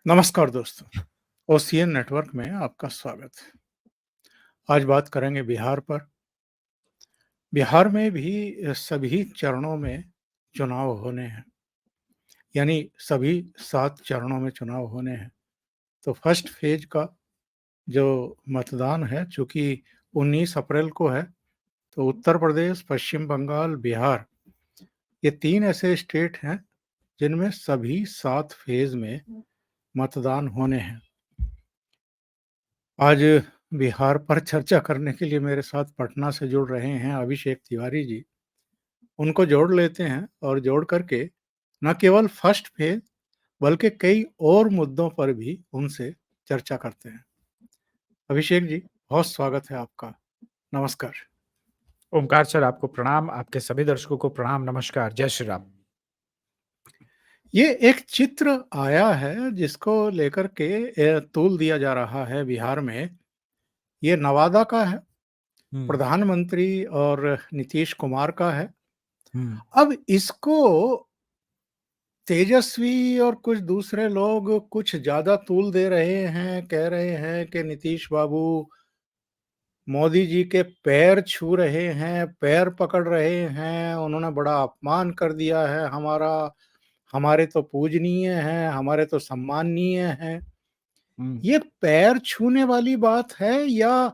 नमस्कार दोस्तों, OCN network में आपका स्वागत है। आज बात करेंगे बिहार पर। बिहार में भी सभी चरणों में चुनाव होने हैं, यानी सभी 7 चरणों में चुनाव होने हैं। तो फर्स्ट फेज का जो मतदान है, चूँकि 19 अप्रैल को है, तो उत्तर प्रदेश, पश्चिम बंगाल, बिहार, ये 3 ऐसे स्टेट हैं जिनमें सभी 7 फेज में मतदान होने हैं। आज बिहार पर चर्चा करने के लिए मेरे साथ पटना से जुड़ रहे हैं अभिषेक तिवारी जी। उनको जोड़ लेते हैं और जोड़ करके न केवल फर्स्ट फेज बल्कि कई और मुद्दों पर भी उनसे चर्चा करते हैं। अभिषेक जी, बहुत स्वागत है आपका। नमस्कार। ओमकार सर, आपको प्रणाम, आपके सभी दर्शकों को प्रणाम, नमस्कार, जय श्री राम। ये एक चित्र आया है जिसको लेकर के तूल दिया जा रहा है बिहार में। ये नवादा का है, हुँ, प्रधानमंत्री और नीतीश कुमार का है। हुँ, अब इसको तेजस्वी और कुछ दूसरे लोग कुछ ज़्यादा तूल दे रहे हैं, कह रहे हैं कि नीतीश बाबू मोदी जी के पैर छू रहे हैं, पैर पकड़ रहे हैं, उन्होंने बड़ा अपमान कर दिया है हमारा, हमारे तो पूजनीय हैं, हमारे तो सम्माननीय हैं। हुँ। ये पैर छूने वाली बात है या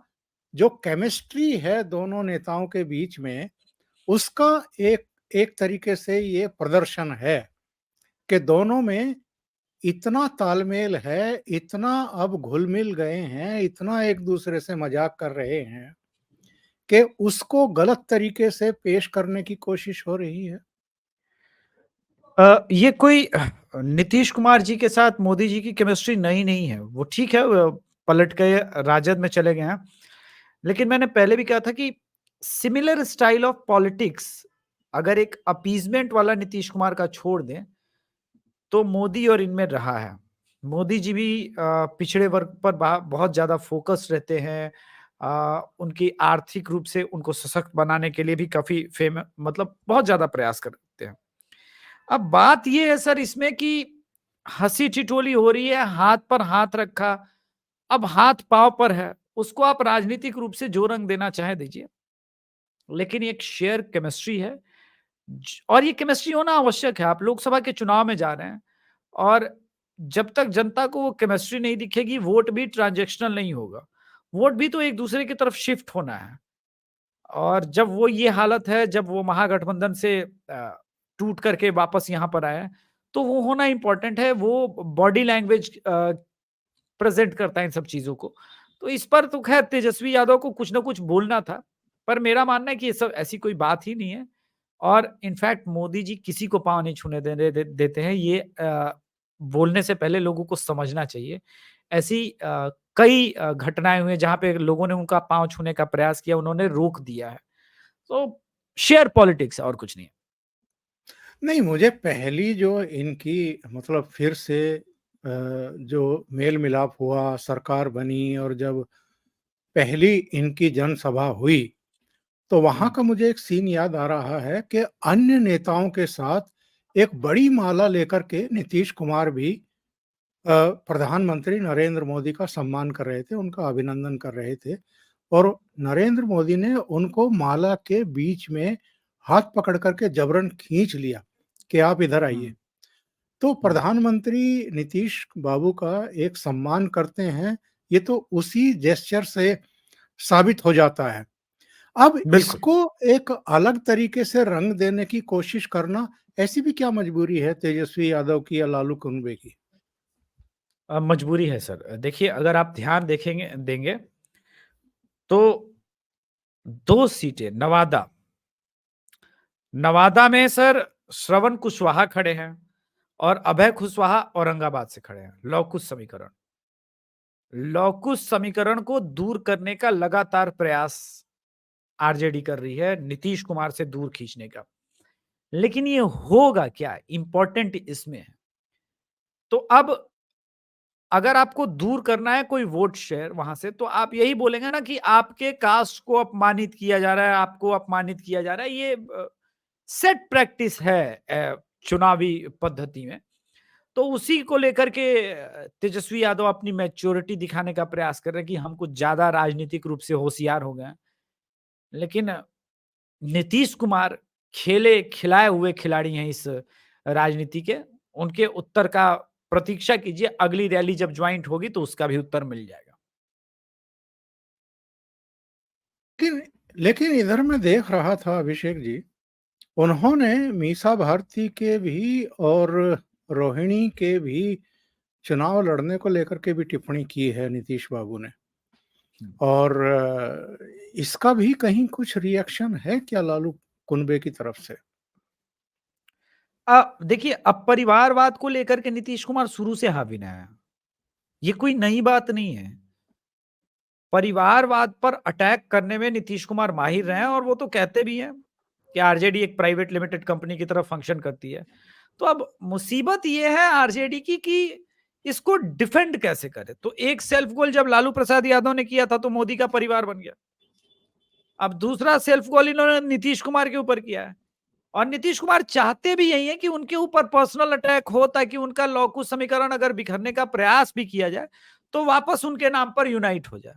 जो केमिस्ट्री है दोनों नेताओं के बीच में, उसका एक एक तरीके से ये प्रदर्शन है कि दोनों में इतना तालमेल है, इतना अब घुल-मिल गए हैं, इतना एक-दूसरे से मज़ाक कर रहे हैं कि उसको गलत तरीके से पेश करने की कोशिश हो रही है। ये कोई नीतीश कुमार जी के साथ मोदी जी की केमिस्ट्री नई नहीं है, वो ठीक है, पलट के राजद में चले गए हैं। लेकिन मैंने पहले भी कहा था कि सिमिलर स्टाइल ऑफ पॉलिटिक्स अगर एक अपीज़मेंट वाला नीतीश कुमार का छोड़ दें, तो मोदी और इनमें रहा है। मोदी जी भी पिछड़े वर्ग पर बहुत ज़्यादा फ़ोकस रहते हैं। उनकी आर्थिक रूप से उनको सशक्त बनाने के लिए भी काफ़ी मतलब बहुत ज़्यादा प्रयास करते हैं। अब बात ये है सर इसमें कि हँसी-ठिठोली हो रही है, हाथ पर हाथ रखा, अब हाथ पाँव पर है, उसको आप राजनीतिक रूप से जो रंग देना चाहें दीजिए। लेकिन एक शेयर केमिस्ट्री है और ये केमिस्ट्री होना आवश्यक है। आप लोकसभा के चुनाव में जा रहे हैं और जब तक जनता को वो केमिस्ट्री नहीं दिखेगी, वोट भी ट्रांजैक्शनल नहीं होगा। वोट भी तो एक दूसरे की तरफ शिफ्ट होना है और जब वो ये हालत है, जब वो महागठबंधन से टूट करके वापस यहाँ पर आया है, तो वो होना इम्पोर्टेंट है। वो बॉडी लैंग्वेज प्रेज़ेंट करता है इन सब चीज़ों को। तो इस पर तो ख़ैर तेजस्वी यादव को कुछ न कुछ बोलना था, पर मेरा मानना है कि ये सब ऐसी कोई बात ही नहीं है और इनफैक्ट मोदी जी किसी को पाँव नहीं छूने देते हैं। ये बोलने से पहले लोगों को समझना चाहिए। ऐसी कई घटनाएँ हुई हैं जहाँ पे लोगों ने उनका पाँव छूने का प्रयास किया, उन्होंने रोक दिया है। तो शेयर पॉलिटिक्स है और कुछ नहीं है। नहीं, मुझे पहली जो इनकी मतलब फिर से जो मेल-मिलाप हुआ, सरकार बनी और जब पहली इनकी जनसभा हुई, तो वहाँ हुँ, का मुझे एक सीन याद आ रहा है कि अन्य नेताओं के साथ एक बड़ी माला लेकर के नीतीश कुमार भी प्रधानमंत्री नरेंद्र मोदी का सम्मान कर रहे थे, उनका अभिनंदन कर रहे थे और नरेंद्र मोदी ने उनको माला के बीच में हाथ पकड़ कर के जबरन खींच लिया कि आप इधर आइए। हुँ, तो हुँ। प्रधानमंत्री नीतीश बाबू का एक सम्मान करते हैं, ये तो उसी जेस्चर से साबित हो जाता है। अब बिल्कुल। इसको एक अलग तरीके से रंग देने की कोशिश करना, ऐसी भी क्या मजबूरी है तेजस्वी यादव की या लालू कुनबे की? मजबूरी है सर। देखिए अगर आप ध्यान देंगे तो 2 सीटें नवादा में सर श्रवण कुशवाहा खड़े हैं और अभय कुशवाहा औरंगाबाद से खड़े हैं। लॉकुश समीकरण को दूर करने का लगातार प्रयास आरजेडी कर रही है, नीतीश कुमार से दूर खींचने का। लेकिन ये होगा क्या? इंपॉर्टेंट इसमें है। तो अब अगर आपको दूर करना है कोई वोट शेयर वहां से, तो आप यही बोलेंगे ना कि आपके कास्ट को अपमानित किया जा रहा है, आपको अपमानित किया जा रहा है। ये सेट प्रैक्टिस है चुनावी पद्धति में। तो उसी को लेकर के तेजस्वी यादव अपनी मैच्योरिटी दिखाने का प्रयास कर रहे हैं कि हम कुछ ज़्यादा राजनीतिक रूप से होशियार हो गए हैं। लेकिन नीतीश कुमार खेले-खिलाए हुए खिलाड़ी हैं इस राजनीति के। उनके उत्तर का प्रतीक्षा कीजिए, अगली रैली जब जॉइंट होगी तो उसका भी उत्तर मिल जाएगा। लेकिन लेकिन इधर मैं देख रहा था अभिषेक जी, उन्होंने मीसा भारती के भी और रोहिणी के भी चुनाव लड़ने को लेकर के भी टिप्पणी की है नीतीश बाबू ने। हुँ। और इसका भी कहीं कुछ रिएक्शन है क्या लालू कुनबे की तरफ से? देखिए, अब परिवारवाद को लेकर के नीतीश कुमार शुरू से हावी रहे हैं। ये कोई नई बात नहीं है। परिवारवाद पर अटैक करने में नीतीश कुमार माहिर रहे हैं और वो तो कहते भी हैं कि आरजेडी एक प्राइवेट लिमिटेड कंपनी की तरह फंक्शन करती है। तो अब मुसीबत ये है आरजेडी की कि इसको डिफेंड कैसे करें? तो एक सेल्फ गोल जब लालू प्रसाद यादव ने किया था तो मोदी का परिवार बन गया। अब दूसरा सेल्फ गोल इन्होंने नीतीश कुमार के ऊपर किया है और नीतीश कुमार चाहते भी यही है कि उनके ऊपर पर्सनल अटैक हो ताकि उनका लौकुश समीकरण अगर बिखरने का प्रयास भी किया जाए तो वापस उनके नाम पर यूनाइट हो जाए।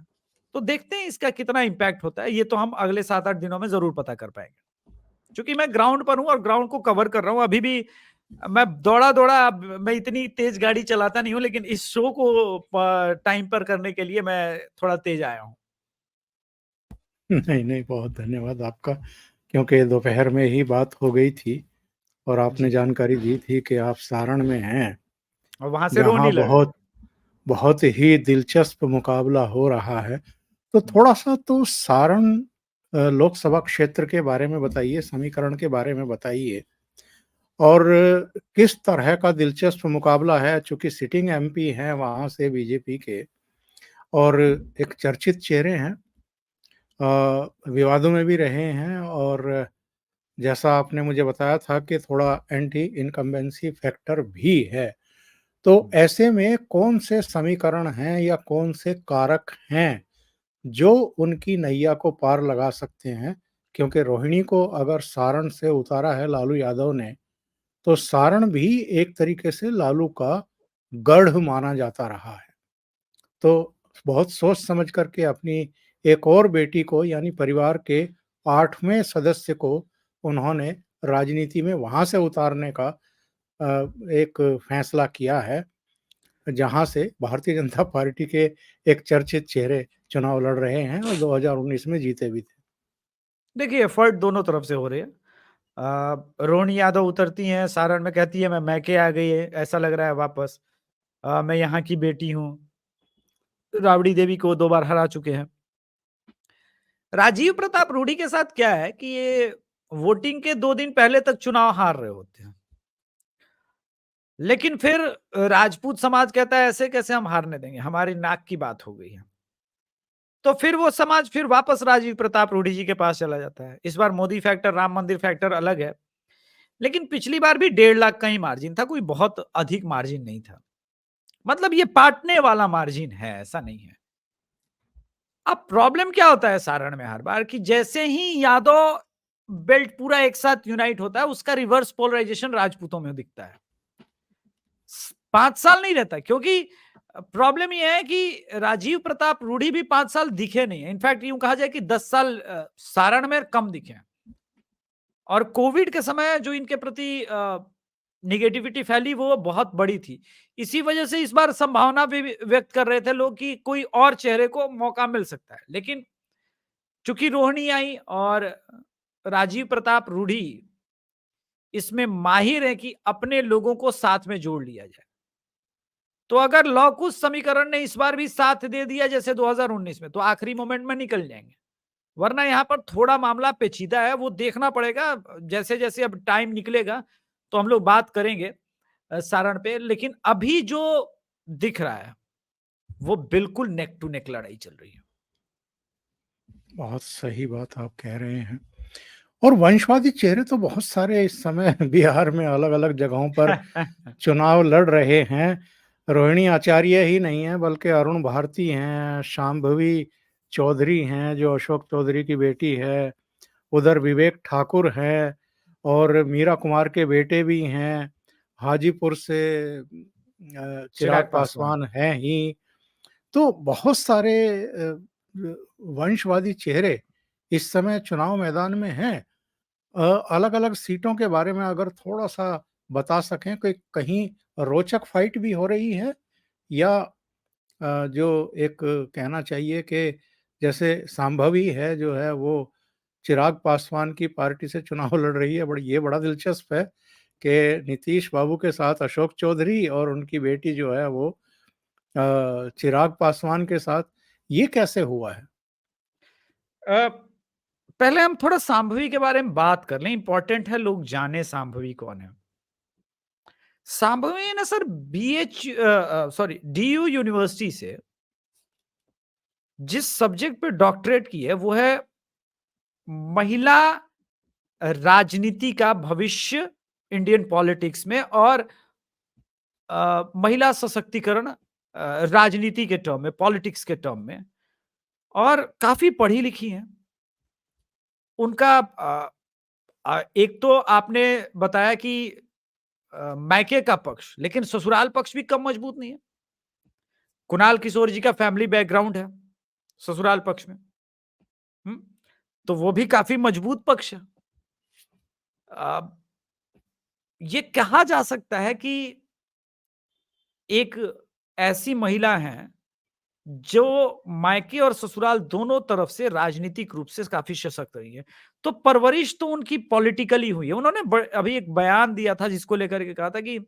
तो देखते हैं इसका कितना इंपैक्ट होता है, ये तो हम अगले 7-8 दिनों में जरूर पता कर पाएंगे। क्योंकि मैं ग्राउंड पर हूं और ग्राउंड को कवर कर रहा हूं अभी भी। मैं दौड़ा मैं इतनी तेज गाड़ी चलाता नहीं हूं, लेकिन इस शो को टाइम पर करने के लिए मैं थोड़ा तेज आया हूं। नहीं, नहीं, बहुत धन्यवाद आपका, क्योंकि दोपहर में ही बात हो गई थी और आपने जी, जानकारी दी थी कि आप सारण में हैं, और वहां से रोनी जहाँ लड़ रहे बहुत हैं। बहुत ही दिलचस्प मुकाबला हो रहा है। तो हम्म, थोड़ा-सा तो सारण लोकसभा क्षेत्र के बारे में बताइए, समीकरण के बारे में बताइए और किस तरह का दिलचस्प मुकाबला है, चूँकि सिटिंग एमपी हैं वहाँ से बीजेपी के और एक चर्चित चेहरे हैं, विवादों में भी रहे हैं और जैसा आपने मुझे बताया था कि थोड़ा एंटी इनकम्बेंसी फैक्टर भी है। तो हम्म, ऐसे में कौन से समीकरण हैं या कौन से कारक हैं, जो उनकी नैया को पार लगा सकते हैं? क्योंकि रोहिणी को अगर सारण से उतारा है लालू यादव ने, तो सारण भी एक तरीके से लालू का गढ़ माना जाता रहा है। तो बहुत सोच समझ कर के अपनी एक और बेटी को यानी परिवार के 8वें सदस्य को उन्होंने राजनीति में वहाँ से उतारने का एक फैसला किया है, जहाँ से भारतीय जनता पार्टी के एक चर्चित चेहरे चुनाव लड़ रहे हैं और 2019 में जीते भी थे। देखिए एफर्ट दोनों तरफ से हो रहे हैं। रोहिणी यादव उतरती हैं सारण में, कहती है मैं मैके आ गई है, ऐसा लग रहा है वापस। मैं यहाँ की बेटी हूँ। राबड़ी देवी को 2 बार हरा चुके हैं। राजीव प्रताप रूडी के साथ क्या है कि ये वोटिंग के 2 दिन पहले तक चुनाव हार रहे होते हैं। लेकिन फिर राजपूत समाज कहता है ऐसे कैसे हम हारने देंगे, हमारी नाक की बात हो गई है। तो फिर वो समाज फिर वापस राजीव प्रताप रूडी जी के पास चला जाता है। इस बार मोदी फैक्टर, राम मंदिर फैक्टर अलग है। लेकिन पिछली बार भी 1.5 लाख का ही मार्जिन था, कोई बहुत अधिक मार्जिन नहीं था। मतलब ये पाटने वाला मार्जिन है, ऐसा नहीं है। अब प्रॉब्लम क्या होता है सारण में हर बार कि जैसे ही यादव बेल्ट पूरा एक साथ यूनाइट होता है, उसका रिवर्स पोलराइजेशन राजपूतों में दिखता है। 5 साल नहीं रहता, क्योंकि प्रॉब्लम ये है कि राजीव प्रताप रूडी भी 5 साल दिखे नहीं है। इनफैक्ट यूं कहा जाए कि 10 साल सारण में कम दिखे हैं। और कोविड के समय जो इनके प्रति नेगेटिविटी फैली वो बहुत बड़ी थी। इसी वजह से इस बार संभावना भी व्यक्त कर रहे थे लोग कि कोई और चेहरे को मौका मिल सकता है। लेकिन चूंकि रोहिणी आई और राजीव प्रताप रूडी इसमें माहिर है कि अपने लोगों को साथ में जोड़ लिया जाए। तो अगर लॉकुश समीकरण ने इस बार भी साथ दे दिया जैसे 2019 में, तो आखिरी मोमेंट में निकल जाएंगे। वरना यहाँ पर थोड़ा मामला पेचीदा है, वो देखना पड़ेगा। जैसे-जैसे अब टाइम निकलेगा, तो हम लोग बात करेंगे सारण पे। लेकिन अभी जो दिख रहा है, वो बिल्कुल नेक टू नेक लड़ाई चल रही है। बहुत सही बात आप कह रहे हैं और वंशवादी चेहरे तो बहुत सारे इस समय बिहार में अलग-अलग जगहों पर चुनाव लड़ रहे हैं। रोहिणी आचार्य ही नहीं है बल्कि अरुण भारती हैं, शांभवी चौधरी हैं जो अशोक चौधरी की बेटी है, उधर विवेक ठाकुर हैं और मीरा कुमार के बेटे भी हैं हाजीपुर से चिराग चिराग पासवान। पासवान हैं ही, तो बहुत सारे वंशवादी चेहरे इस समय चुनाव मैदान में हैं। अलग-अलग सीटों के बारे में अगर थोड़ा-सा बता सकें कि कहीं रोचक फाइट भी हो रही है या जो एक कहना चाहिए कि जैसे संभव है जो है वो चिराग पासवान की पार्टी से चुनाव लड़ रही है। ये बड़ा दिलचस्प है कि नीतीश बाबू के साथ अशोक चौधरी और उनकी बेटी जो है वो चिराग पासवान के साथ, ये कैसे हुआ है? अ, पहले हम थोड़ा शांभवी के बारे में बात कर लें, इंपॉर्टेंट है लोग जाने शांभवी कौन है। शांभवी ने सर डीयू यूनिवर्सिटी से जिस सब्जेक्ट पे डॉक्टरेट की है वो है महिला राजनीति का भविष्य इंडियन पॉलिटिक्स में, और महिला सशक्तिकरण राजनीति के टर्म में, पॉलिटिक्स के टर्म में, और काफी पढ़ी लिखी हैं। उनका एक तो आपने बताया कि मायके का पक्ष, लेकिन ससुराल पक्ष भी कम मजबूत नहीं है। कुणाल किशोर जी का फैमिली बैकग्राउंड है ससुराल पक्ष में। हम्म, तो वो भी काफी मजबूत पक्ष है। ये कहा जा सकता है कि एक ऐसी महिला हैं जो मायके और ससुराल दोनों तरफ से राजनीतिक रूप से काफी सशक्त रही है। तो परवरिश तो उनकी पॉलिटिकली हुई है। उन्होंने अभी एक बयान दिया था जिसको लेकर के कहा था कि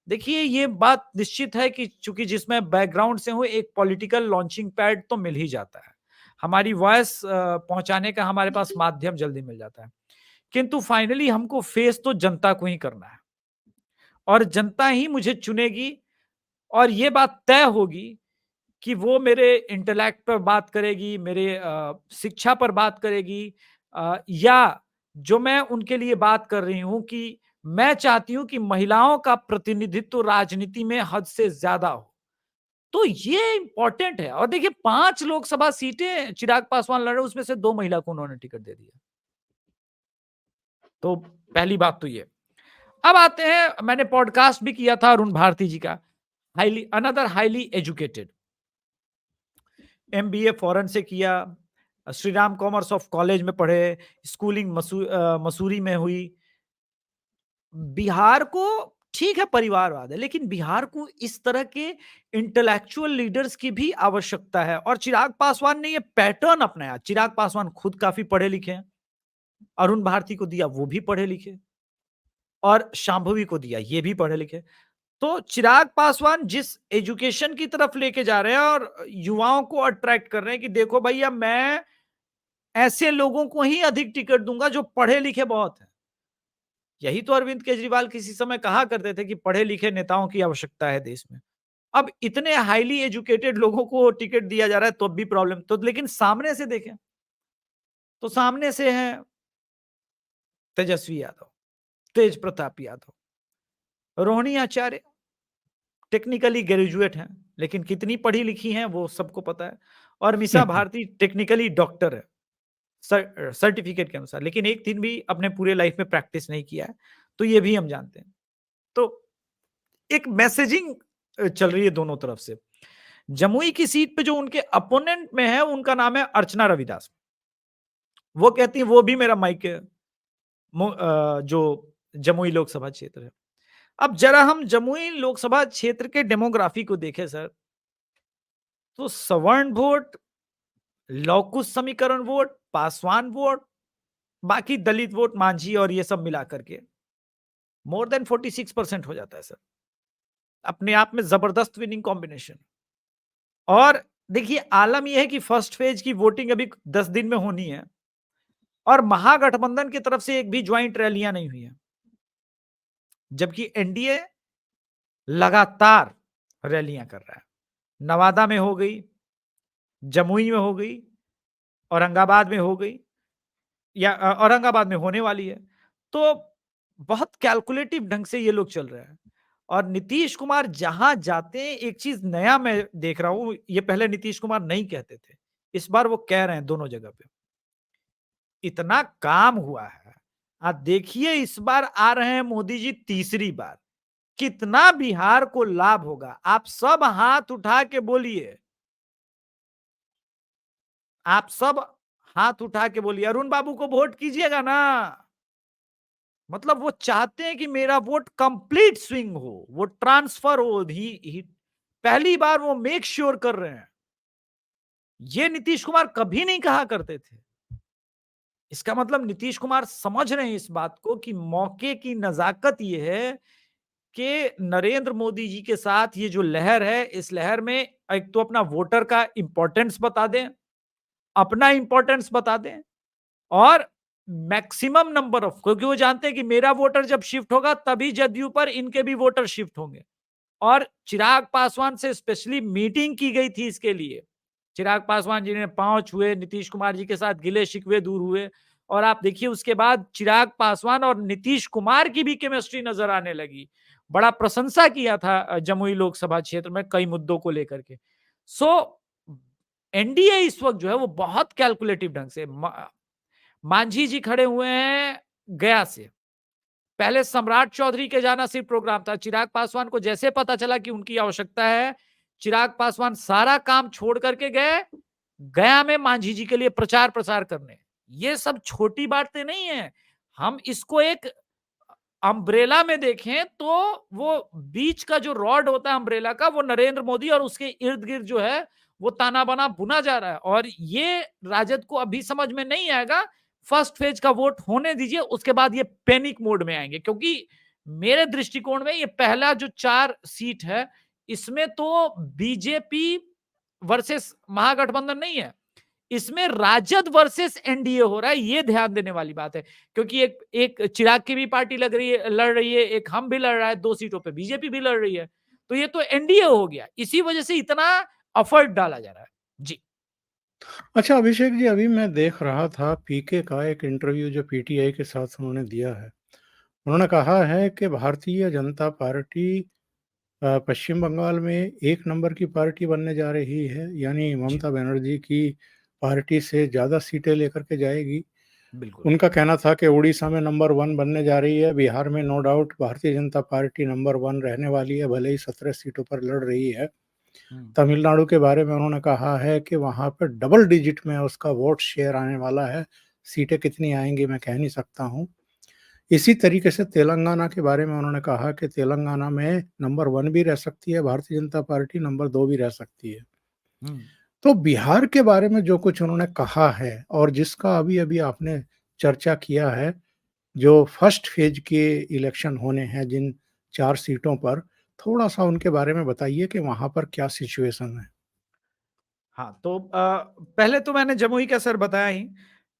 देखिए ये बात निश्चित है कि चूंकि जिसमें बैकग्राउंड से हूं, एक पॉलिटिकल लॉन्चिंग पैड तो मिल ही जाता है, हमारी वॉइस पहुंचाने का हमारे पास माध्यम जल्दी मिल जाता है, किंतु फाइनली हमको फेस तो जनता को ही करना है और जनता ही मुझे चुनेगी, और ये बात तय होगी कि वो मेरे इंटेलेक्ट पर बात करेगी, मेरे शिक्षा पर बात करेगी, या जो मैं उनके लिए बात कर रही हूं कि मैं चाहती हूं कि महिलाओं का प्रतिनिधित्व राजनीति में हद से ज्यादा हो। तो ये इंपॉर्टेंट है। और देखिए 5 लोकसभा सीटें चिराग पासवान लड़ रहे, उसमें से 2 महिला को उन्होंने टिकट दे दिया। तो पहली बात तो ये। अब आते हैं, मैंने पॉडकास्ट भी किया था अरुण भारती जी का, another highly educated, MBA foreign से किया, Shri Ram commerce of college में पढ़े, स्कूलिंग मसूरी में हुई। बिहार को ठीक है परिवारवाद है, लेकिन बिहार को इस तरह के इंटेलेक्चुअल लीडर्स की भी आवश्यकता है, और चिराग पासवान ने ये पैटर्न अपनाया। चिराग पासवान खुद काफी पढ़े लिखे हैं, अरुण भारती को दिया वो भी पढ़े लिखे, और शांभवी को दिया ये भी पढ़े लिखे। तो चिराग पासवान जिस एजुकेशन की तरफ लेके जा रहे हैं और युवाओं को अट्रैक्ट कर रहे हैं कि देखो भैया मैं ऐसे लोगों को ही अधिक टिकट दूंगा जो पढ़े लिखे बहुत हैं। यही तो अरविंद केजरीवाल किसी समय कहा करते थे कि पढ़े लिखे नेताओं की आवश्यकता है देश में। अब इतने हाईली एजुकेटेड लोगों को टिकट दिया जा रहा है तो अब भी प्रॉब्लम। तो लेकिन सामने से देखें तो सामने से हैं तेजस्वी यादव, तेज प्रताप यादव, रोहिणी आचार्य, टेक्निकली ग्रेजुएट हैं लेकिन कितनी पढ़ी लिखी हैं वो सबको पता है, और मिसा भारती टेक्निकली डॉक्टर है सर्टिफिकेट के अनुसार, लेकिन एक दिन भी अपने पूरे लाइफ में प्रैक्टिस नहीं किया है, तो ये भी हम जानते हैं। तो एक मैसेजिंग चल रही है दोनों तरफ से। जमुई की सीट पे जो उनके अपोनेंट में है उनका नाम है अर्चना रविदास। वो कहती है वो भी मेरा माइक है, जो जमुई लोकसभा क्षेत्र है। अब जरा हम जमुई लोकसभा क्षेत्र के डेमोग्राफी को देखें सर, तो सवर्ण वोट, लौकुश समीकरण वोट, पासवान वोट, बाकी दलित वोट, मांझी और ये सब मिलाकर के मोर देन 46% हो जाता है सर। अपने आप में जबरदस्त विनिंग कॉम्बिनेशन। और देखिए आलम यह है कि फर्स्ट फेज की वोटिंग अभी 10 दिन में होनी है, और महागठबंधन की तरफ से एक भी ज्वाइंट रैलियां नहीं हुई है, जबकि एनडीए लगातार रैलियां कर रहा है। नवादा में हो गई, जमुई में हो गई, औरंगाबाद में हो गई, या औरंगाबाद में होने वाली है। तो बहुत कैलकुलेटिव ढंग से ये लोग चल रहे हैं। और नीतीश कुमार जहां जाते हैं एक चीज नया मैं देख रहा हूं, ये पहले नीतीश कुमार नहीं कहते थे, इस बार वो कह रहे हैं दोनों जगह पे। इतना काम हुआ है, आप देखिए इस बार आ रहे हैं मोदी जी तीसरी बार। कितना बिहार को लाभ होगा? आप सब हाथ उठा के बोलिए। आप सब हाथ उठा के बोलिए, अरुण बाबू को वोट कीजिएगा ना। मतलब वो चाहते हैं कि मेरा वोट कंप्लीट स्विंग हो, वो ट्रांसफर हो। ही पहली बार वो मेक श्योर कर रहे हैं। ये नीतीश कुमार कभी नहीं कहा करते थे। इसका मतलब नीतीश कुमार समझ रहे हैं इस बात को कि मौके की नजाकत ये है कि नरेंद्र मोदी जी के साथ ये जो लहर है, इस लहर में एक तो अपना वोटर का इंपॉर्टेंस बता दें, अपना इंपॉर्टेंस बता दें, और मैक्सिमम नंबर ऑफ, क्योंकि वो जानते हैं कि मेरा वोटर जब शिफ्ट होगा तभी जदयू पर इनके भी वोटर शिफ्ट होंगे। और चिराग पासवान से स्पेशली मीटिंग की गई थी इसके लिए। चिराग पासवान जी ने पांव छुए, नीतीश कुमार जी के साथ गिले शिकवे दूर हुए, और आप देखिए उसके बाद चिराग पासवान और नीतीश कुमार की भी केमिस्ट्री नजर आने लगी। बड़ा प्रशंसा किया था जमुई लोकसभा क्षेत्र में कई मुद्दों को लेकर के। सो एनडीए इस वक्त जो है वो बहुत कैलकुलेटिव ढंग से, मांझी जी खड़े हुए हैं गया से। पहले सम्राट चौधरी के जाना सिर्फ प्रोग्राम था। चिराग पासवान को जैसे पता चला कि उनकी आवश्यकता है, चिराग पासवान सारा काम छोड़ करके गए गया में मांझी जी के लिए प्रचार प्रसार करने। ये सब छोटी बातें नहीं है। हम इसको एक अम्ब्रेला में देखें तो वो बीच का जो रॉड होता है अम्ब्रेला का, वो नरेंद्र मोदी और उसके इर्द गिर्द जो है वो ताना बाना बुना जा रहा है। और ये राजद को अभी समझ में नहीं आएगा। फर्स्ट फेज का वोट होने दीजिए, उसके बाद ये पैनिक मोड में आएंगे। क्योंकि मेरे दृष्टिकोण में ये पहला जो 4 सीट है, इसमें तो बीजेपी वर्सेस महागठबंधन नहीं है, इसमें राजद वर्सेस एनडीए हो रहा है। ये ध्यान देने वाली बात है। क्योंकि एक एक चिराग की भी पार्टी लड़ रही है, एक हम भी लड़ रहा है, 2 सीटों पे बीजेपी भी लड़ रही है। तो ये तो एनडीए हो गया। इसी वजह से इतना एफर्ट डाला जा रहा है। जी। अच्छा अभिषेक जी, अभी मैं देख रहा था पीके का एक इंटरव्यू जो पीटीआई के साथ उन्होंने दिया है। उन्होंने कहा है कि भारतीय जनता पार्टी पश्चिम बंगाल में एक नंबर की पार्टी बनने जा रही है, यानी जी, ममता बनर्जी की पार्टी से ज़्यादा सीटें लेकर के जाएगी। बिल्कुल। उनका कहना था कि उड़ीसा में नंबर 1 बनने जा रही है, बिहार में no doubt Bharatiya Janata party number 1 रहने वाली है, भले ही 17 सीटों पर लड़ रही है। हम्म, तमिलनाडु के बारे में उन्होंने कहा है कि वहाँ पे डबल डिजिट में उसका वोट शेयर आने वाला है, सीटें कितनी आएँगी मैं कह नहीं सकता हूँ। इसी तरीके से तेलंगाना के बारे में उन्होंने कहा कि तेलंगाना में नंबर 1 भी रह सकती है भारतीय जनता पार्टी, नंबर 2 भी रह सकती है। हम्म। तो बिहार के बारे में जो कुछ उन्होंने कहा है और जिसका अभी-अभी आपने चर्चा किया है, जो फर्स्ट फेज के इलेक्शन होने हैं जिन 4 सीटों पर, थोड़ा-सा उनके बारे में बताइए कि वहाँ पर क्या सिचुएशन है? हाँ, तो पहले तो मैंने जमुई का सर बताया ही।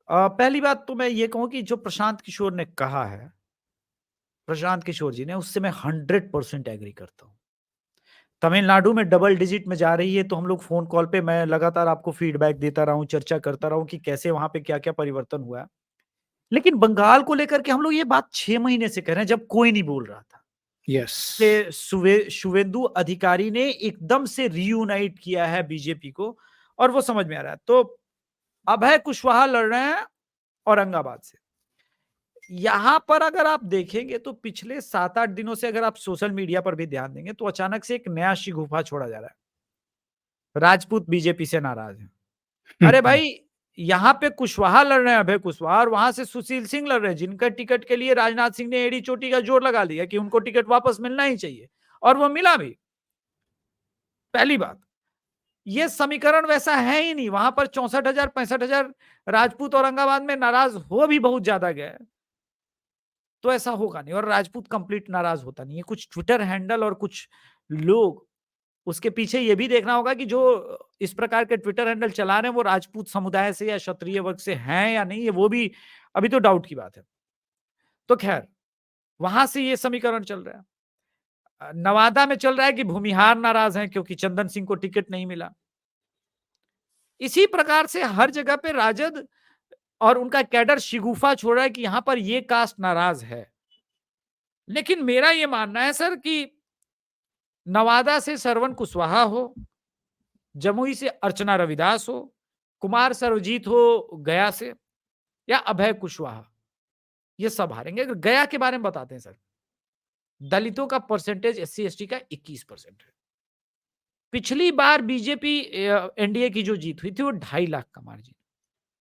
पहली बात तो मैं ये कहूँ कि जो प्रशांत किशोर ने कहा है, प्रशांत किशोर जी ने, उससे मैं 100% एग्री करता हूँ। तमिलनाडु में डबल डिजिट में जा रही है, तो हम लोग फ़ोन कॉल पे मैं लगातार आपको फीडबैक देता रहा हूँ, चर्चा करता रहा हूँ कि कैसे वहाँ पे क्या-क्या परिवर्तन हुआ है। लेकिन बंगाल को लेकर के हम लोग ये बात 6 महीने से कह रहे हैं, जब कोई नहीं बोल रहा था, यस। कि शुवेंदु अधिकारी ने एकदम से रियूनाइट किया है बीजेपी को, और वो समझ में आ रहा है। तो अभय कुशवाहा लड़ रहे हैं औरंगाबाद से। यहाँ पर अगर आप देखेंगे तो पिछले 7-8 दिनों से अगर आप सोशल मीडिया पर भी ध्यान देंगे, तो अचानक से एक नया शिगूफा छोड़ा जा रहा है। राजपूत बीजेपी से नाराज़ हैं। अरे भाई, यहाँ पे कुशवाहा लड़ रहे हैं, अभय कुशवाहा, और वहाँ से सुशील सिंह लड़ रहे हैं, जिनका टिकट के लिए राजनाथ सिंह ने एड़ी-चोटी का जोर लगा दिया कि उनको टिकट वापस मिलना ही चाहिए, और वो मिला भी। पहली बात, ये समीकरण वैसा है ही नहीं। वहाँ पर 64,000 65,000 राजपूत औरंगाबाद में नाराज़ हो भी बहुत ज़्यादा गए, तो ऐसा होगा नहीं, और राजपूत कंप्लीट नाराज़ होता नहीं है। कुछ ट्विटर हैंडल और कुछ लोग, उसके पीछे ये भी देखना होगा कि जो इस प्रकार के ट्विटर हैंडल चला रहे हैं, वो राजपूत समुदाय से या क्षत्रिय वर्ग से हैं या नहीं, है वो भी अभी तो डाउट की बात है। तो खैर, वहां से ये समीकरण चल रहा है। नवादा में चल रहा है कि भूमिहार नाराज हैं क्योंकि चंदन सिंह को टिकट नहीं मिला। इसी प्रकार से हर जगह पे राजद और उनका कैडर शिगुफा छोड़ रहा है कि यहां पर ये कास्ट नाराज है। लेकिन मेरा ये मानना है सर कि नवादा से सरवन कुशवाहा हो, जमुई से अर्चना रविदास हो, कुमार सर्वजीत हो गया से, या अभय कुशवाहा, ये सब हारेंगे। अगर गया के बारे में बताते हैं सर, दलितों का परसेंटेज एससी-एसटी का 21% है। पिछली बार बीजेपी एनडीए की जो जीत हुई थी वो 2.5 लाख का मार्जिन।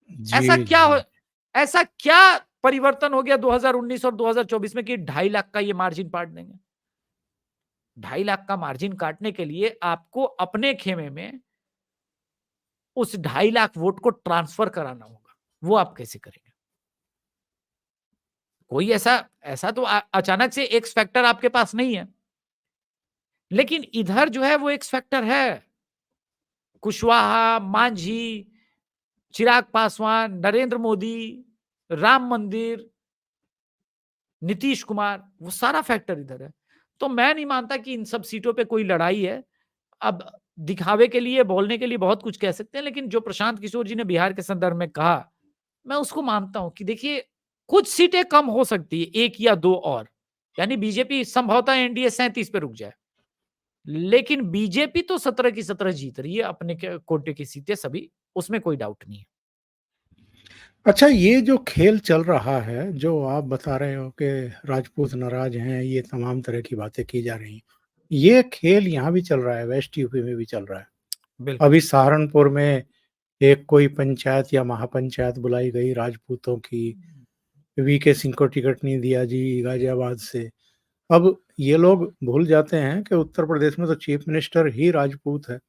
जी, हो जी। ऐसा क्या परिवर्तन हो गया 2019 और 2024 में कि 2.5 लाख का ये मार्जिन पाट देंगे? 2.5 लाख का मार्जिन काटने के लिए आपको अपने खेमे में उस 2.5 लाख वोट को ट्रांसफर कराना होगा। वो आप कैसे करेंगे? कोई ऐसा ऐसा तो अचानक से एक्स फैक्टर आपके पास नहीं है। लेकिन इधर जो है वो एक्स फैक्टर है। कुशवाहा, मांझी, चिराग पासवान, नरेंद्र मोदी, राम मंदिर, नीतीश कुमार, वो सारा फैक्टर इधर है। तो मैं नहीं मानता कि इन सब सीटों पे कोई लड़ाई है। अब दिखावे के लिए, बोलने के लिए बहुत कुछ कह सकते हैं, लेकिन जो प्रशांत किशोर जी ने बिहार के संदर्भ में कहा, मैं उसको मानता हूं कि देखिए, कुछ सीटें कम हो सकती है, 1 या 2 और। यानी बीजेपी संभवतः एनडीए 37 पे रुक जाए। लेकिन बीजेपी तो 17 की 17 जीत रही है अपने कोटे की सीटें सभी, उसमें कोई डाउट नहीं है। अच्छा, ये जो खेल चल रहा है, जो आप बता रहे हो कि राजपूत नाराज़ हैं, ये तमाम तरह की बातें की जा रही हैं। ये खेल यहाँ भी चल रहा है, वेस्ट यूपी में भी चल रहा है। बिल्कुल। अभी सहारनपुर में एक कोई पंचायत या महापंचायत बुलाई गई राजपूतों की, वीके सिंह को टिकट नहीं दिया जी गाज़ियाबाद से। अब ये लोग भूल जाते हैं कि उत्तर प्रदेश में तो चीफ मिनिस्टर ही राजपूत है।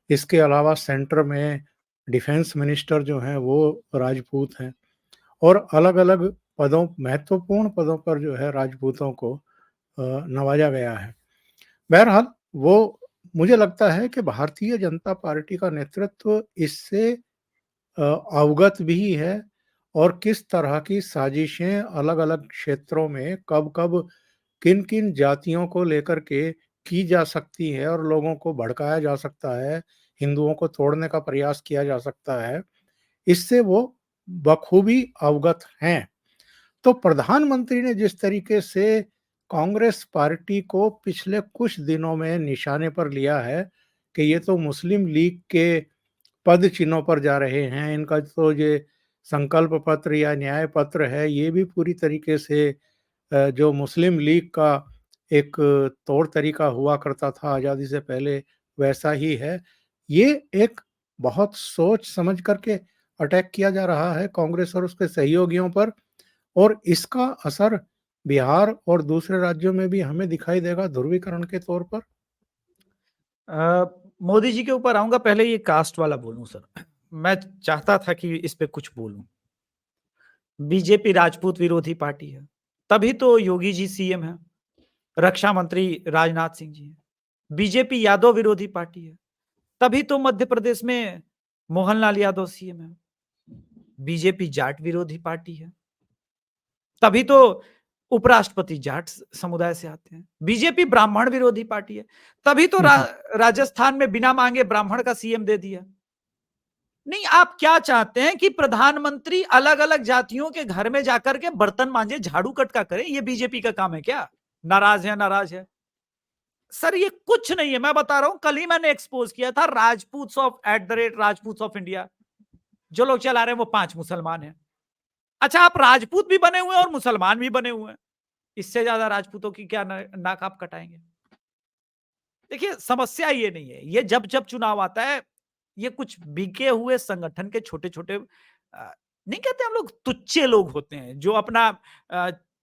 इसके अलावा सेंटर में डिफेंस मिनिस्टर जो हैं वो राजपूत हैं और अलग-अलग पदों महत्वपूर्ण पदों पर जो है राजपूतों को नवाजा गया है। बहरहाल वो मुझे लगता है कि भारतीय जनता पार्टी का नेतृत्व इससे अवगत भी है और किस तरह की साजिशें अलग-अलग क्षेत्रों में कब-कब, किन-किन जातियों को लेकर के की जा सकती है और लोगों को भड़काया जा सकता है, हिंदुओं को तोड़ने का प्रयास किया जा सकता है, इससे वो बखूबी अवगत हैं। तो प्रधानमंत्री ने जिस तरीके से कांग्रेस पार्टी को पिछले कुछ दिनों में निशाने पर लिया है कि ये तो मुस्लिम लीग के पद चिन्हों पर जा रहे हैं, इनका तो ये संकल्प पत्र या न्याय पत्र है, ये भी पूरी तरीके से जो मुस्लिम लीग का एक तौर तरीका हुआ करता था आज़ादी से पहले, वैसा ही है। ये एक बहुत सोच समझ कर के अटैक किया जा रहा है कांग्रेस और उसके सहयोगियों पर और इसका असर बिहार और दूसरे राज्यों में भी हमें दिखाई देगा ध्रुवीकरण के तौर पर। अ, मोदी जी के ऊपर आऊँगा, पहले ये कास्ट वाला बोलूँ सर। मैं चाहता था कि इस पे कुछ बोलूँ। बीजेपी राजपूत विरोधी पार्टी है, तभी तो योगी जी सीएम हैं, रक्षा मंत्री राजनाथ सिंह जी हैं। बीजेपी यादव विरोधी पार्टी है, तभी तो मध्य प्रदेश में मोहनलाल यादव सीएम हैं। बीजेपी जाट विरोधी पार्टी है, तभी तो उपराष्ट्रपति जाट समुदाय से आते हैं। बीजेपी ब्राह्मण विरोधी पार्टी है, तभी तो हुँ, हुँ। राजस्थान में बिना मांगे ब्राह्मण का सीएम दे दिया। नहीं, आप क्या चाहते हैं कि प्रधानमंत्री अलग-अलग जातियों के घर में जाकर के बर्तन मांजे, झाड़ू कटका करे? ये बीजेपी का काम है क्या? नाराज है, नाराज है। सर ये कुछ नहीं है, मैं बता रहा हूं, कल ही मैंने एक्सपोज किया था Rajput of Rajput of India. जो लोग चला रहे हैं वो 5 मुसलमान हैं। अच्छा, आप राजपूत भी बने हुए हैं और मुसलमान भी बने हुए हैं। इससे ज्यादा राजपूतों की क्या नाक आप कटाएंगे? देखिए, समस्या ये नहीं है। ये जब जब चुनाव आता है, ये कुछ बिके हुए संगठन के छोटे-छोटे नहीं कहते हम लोग, तुच्चे लोग होते हैं जो अपना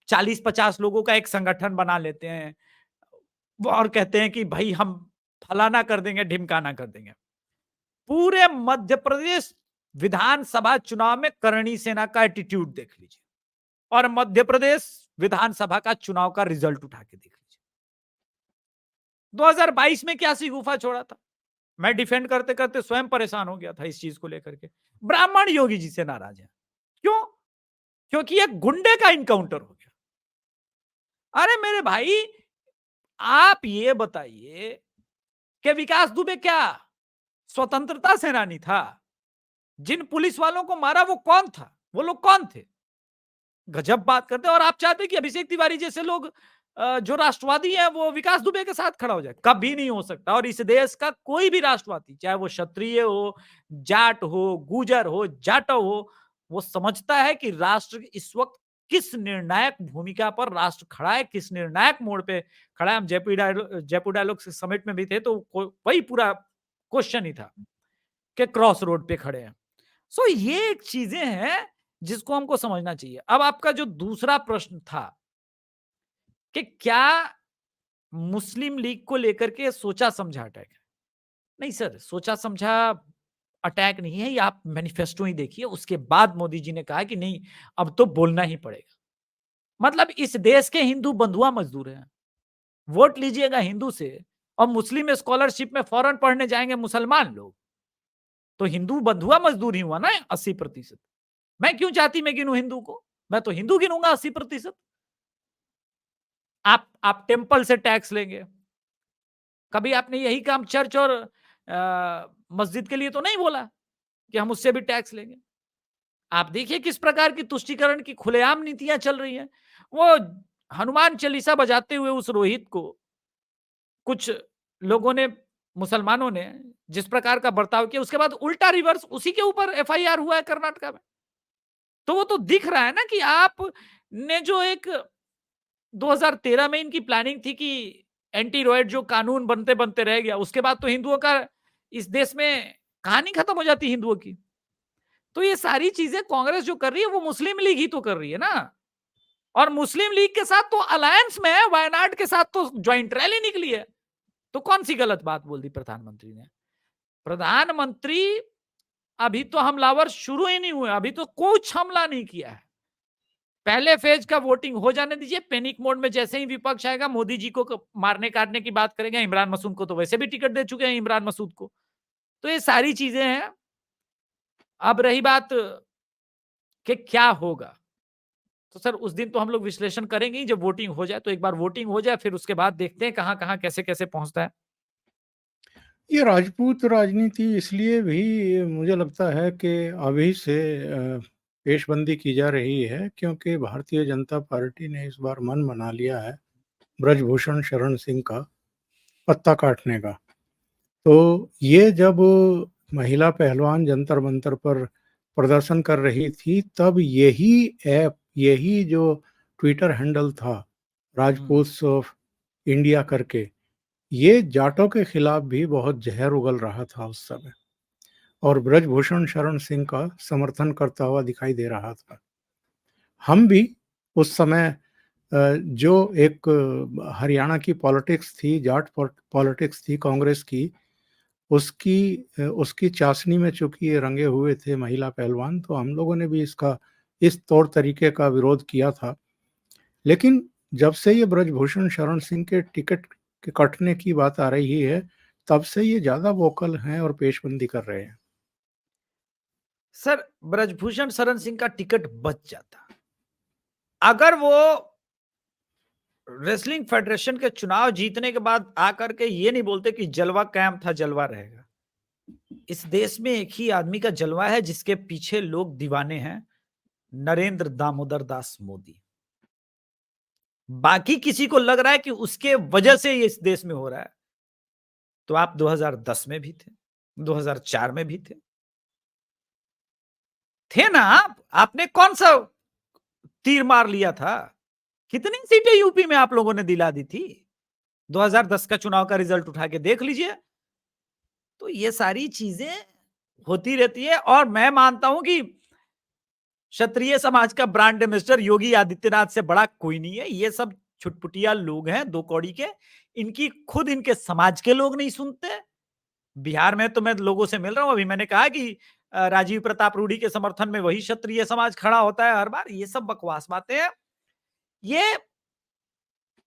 40-50 लोगों का एक संगठन बना लेते हैं। वो और कहते हैं कि भाई हम फलाना कर देंगे, ढिमकाना कर देंगे। पूरे मध्य प्रदेश विधानसभा चुनाव में करणी सेना का एटीट्यूड देख लीजिए और मध्य प्रदेश विधानसभा का चुनाव का रिजल्ट उठा के देख लीजिए। 2022 में क्या सी गुफा छोड़ा था? मैं डिफेंड करते करते स्वयं परेशान हो गया था इस चीज को लेकर के। ब्राह्मण योगी जी से नाराज है। क्यों? क्योंकि एक गुंडे का इनकाउंटर हो गया। अरे मेरे भाई, आप ये बताइए कि विकास दुबे क्या स्वतंत्रता सेनानी था? जिन पुलिस वालों को मारा वो कौन था? वो लोग कौन थे? गजब बात करते हैं। और आप चाहते हैं कि अभिषेक तिवारी जैसे लोग जो राष्ट्रवादी हैं वो विकास दुबे के साथ खड़ा हो जाए? कभी नहीं हो सकता। और इस देश का कोई भी राष्ट्रवादी, चाहे वो क्षत्रिय हो, जाट हो, गुजर हो, जाटव हो, वो समझता है कि राष्ट्र इस वक्त किस निर्णायक भूमिका पर राष्ट्र खड़ा है, किस निर्णायक मोड़ पे खड़ा है। हम जयपुर डायलॉग समिट में भी थे, तो वही पूरा क्वेश्चन ही था कि क्रॉस रोड पे खड़े हैं। सो ये एक चीजें हैं जिसको हमको समझना चाहिए। अब आपका जो दूसरा प्रश्न था कि क्या मुस्लिम लीग को लेकर के सोचा समझा अटैक है? नहीं सर, सोचा समझा अटैक नहीं है। ये आप मैनिफेस्टो ही देखिए, उसके बाद मोदी जी ने कहा कि नहीं, अब तो बोलना ही पड़ेगा। मतलब इस देश के हिंदू बंधुआ मजदूर हैं, वोट लीजिएगा हिंदू से और मुस्लिम स्कॉलरशिप में फॉरेन पढ़ने जाएंगे मुसलमान लोग, तो हिंदू बंधुआ मजदूर ही हुआ ना 80%। मैं क्यों चाहती मैं गिनूं हिंदू को? मैं तो हिंदू गिनूंगा 80%। आप टेम्पल से टैक्स लेंगे, कभी आपने यही काम चर्च और मस्जिद के लिए तो नहीं बोला कि हम उससे भी टैक्स लेंगे। आप देखिए किस प्रकार की तुष्टीकरण की खुलेआम नीतियां चल रही हैं। वो हनुमान चालीसा बजाते हुए उस रोहित को कुछ लोगों ने, मुसलमानों ने जिस प्रकार का बर्ताव किया, उसके बाद उल्टा रिवर्स उसी के ऊपर एफआईआर हुआ है कर्नाटका में। तो वो तो दिख रहा है ना कि आप ने जो एक 2013 में इनकी प्लानिंग थी कि एंटी रॉयड जो कानून बनते बनते रह गया, उसके बाद तो हिंदुओं का इस देश में कहानी खत्म हो जाती हिंदुओं की। तो ये सारी चीजें कांग्रेस जो कर रही है वो मुस्लिम लीग ही तो कर रही है ना। और मुस्लिम लीग के साथ तो अलायंस में है, वायनाड के साथ तो ज्वाइंट रैली निकली है। तो कौन सी गलत बात बोल दी प्रधानमंत्री ने? प्रधानमंत्री, अभी तो हमलावर शुरू ही नहीं हुए, अभी तो कुछ हमला नहीं किया है। पहले फेज का वोटिंग हो जाने दीजिए। पैनिक मोड में जैसे ही विपक्ष आएगा, मोदी जी को मारने काटने की बात करेंगे। इमरान मसूद को तो वैसे भी टिकट दे चुके हैं, इमरान मसूद को। तो ये सारी चीजें हैं। अब रही बात कि क्या होगा, तो सर उस दिन तो हम लोग विश्लेषण करेंगे ही जब वोटिंग हो जाए। तो एक बार वोटिंग हो जाए, फिर उसके बाद देखते हैं कहां कहां कैसे कैसे पहुंचता है। ये राजपूत राजनीति इसलिए भी मुझे लगता है कि अभी से पेशबंदी की जा रही है क्योंकि भारतीय जनता पार्टी ने इस बार मन बना लिया है ब्रजभूषण शरण सिंह का पत्ता काटने का। तो ये जब महिला पहलवान जंतर मंतर पर प्रदर्शन कर रही थी, तब यही जो ट्विटर हैंडल था, राजपूत्स ऑफ इंडिया करके, ये जाटों के खिलाफ भी बहुत जहर उगल रहा था उस समय, और ब्रजभूषण शरण सिंह का समर्थन करता हुआ दिखाई दे रहा था। हम भी उस समय जो एक हरियाणा की पॉलिटिक्स थी, जाट पॉलिटिक्स थी कांग्रेस की, उसकी चाशनी में चूंकि ये रंगे हुए थे महिला पहलवान, तो हम लोगों ने भी इसका इस तौर तरीके का विरोध किया था। लेकिन जब से ये ब्रजभूषण शरण सिंह के टिकट के कटने की बात आ रही है, तब से ये ज़्यादा वोकल हैं और पेशबंदी कर रहे हैं। सर ब्रजभूषण शरण सिंह का टिकट बच जाता अगर वो रेसलिंग फेडरेशन के चुनाव जीतने के बाद आकर के ये नहीं बोलते कि जलवा कायम था, जलवा रहेगा। इस देश में एक ही आदमी का जलवा है जिसके पीछे लोग दीवाने हैं, नरेंद्र दामोदर दास मोदी। बाकी किसी को लग रहा है कि उसके वजह से ये इस देश में हो रहा है, तो आप 2010 में भी थे, 2004 में भी थे ना आपने कौन सा तीर मार लिया था? कितनी सीटें यूपी में आप लोगों ने दिला दी थी? 2010 का चुनाव का रिजल्ट उठा के देख लीजिए। तो ये सारी चीजें होती रहती है और मैं मानता हूं कि क्षत्रिय समाज का ब्रांड एम्बेसडर योगी आदित्यनाथ से बड़ा कोई नहीं है। ये सब छुटपुटिया लोग हैं, दो कौड़ी के। इनकी खुद इनके समाज के लोग नहीं सुनते। बिहार में तो मैं लोगों से मिल रहा हूं, अभी मैंने कहा कि राजीव प्रताप रूडी के समर्थन में वही क्षत्रिय समाज खड़ा होता है हर बार। ये सब बकवास बातें हैं। ये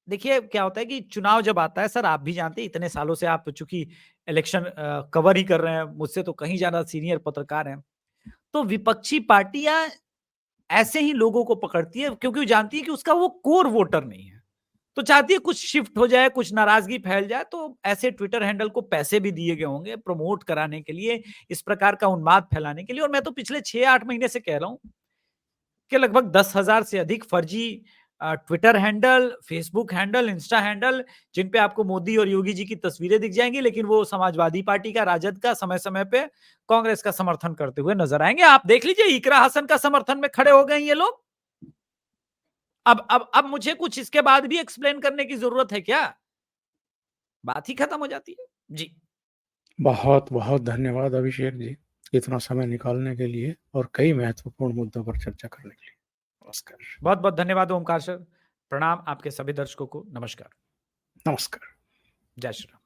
देखिए क्या होता है कि चुनाव जब आता है, सर आप भी जानते हैं, इतने सालों से आप चूंकि इलेक्शन कवर ही कर रहे हैं, मुझसे तो कहीं ज्यादा सीनियर पत्रकार हैं, तो विपक्षी पार्टियां ऐसे ही लोगों को पकड़ती है क्योंकि वो जानती है कि उसका वो कोर वोटर नहीं है, तो चाहती है कुछ शिफ्ट हो जाए, कुछ नाराजगी फैल जाए। तो ऐसे ट्विटर हैंडल को पैसे भी दिए गए होंगे प्रमोट कराने के लिए, इस प्रकार का उन्माद फैलाने के लिए। और मैं तो पिछले 6-8 महीने से कह रहा हूं कि लगभग 10,000 से अधिक फर्जी Twitter handle, Facebook handle, Insta handle, जिन पे आपको मोदी और योगी जी की तस्वीरें दिख जाएंगी, लेकिन वो समाजवादी पार्टी का, राजद का, समय समय पे कांग्रेस का समर्थन करते हुए नजर आएंगे। आप देख लीजिए, इकरा हसन का समर्थन में खड़े हो गए ये लोग। अब मुझे कुछ इसके बाद भी एक्सप्लेन करने की जरूरत है क्या? बात ही खत्म हो जाती है। जी। बहुत-बहुत धन्यवाद अभिषेक जी, इतना समय निकालने के लिए और कई महत्वपूर्ण मुद्दों पर चर्चा करने के लिए। नमस्कार। बहुत-बहुत धन्यवाद ओमकार सर। प्रणाम आपके सभी दर्शकों को। नमस्कार। नमस्कार। जय श्री राम।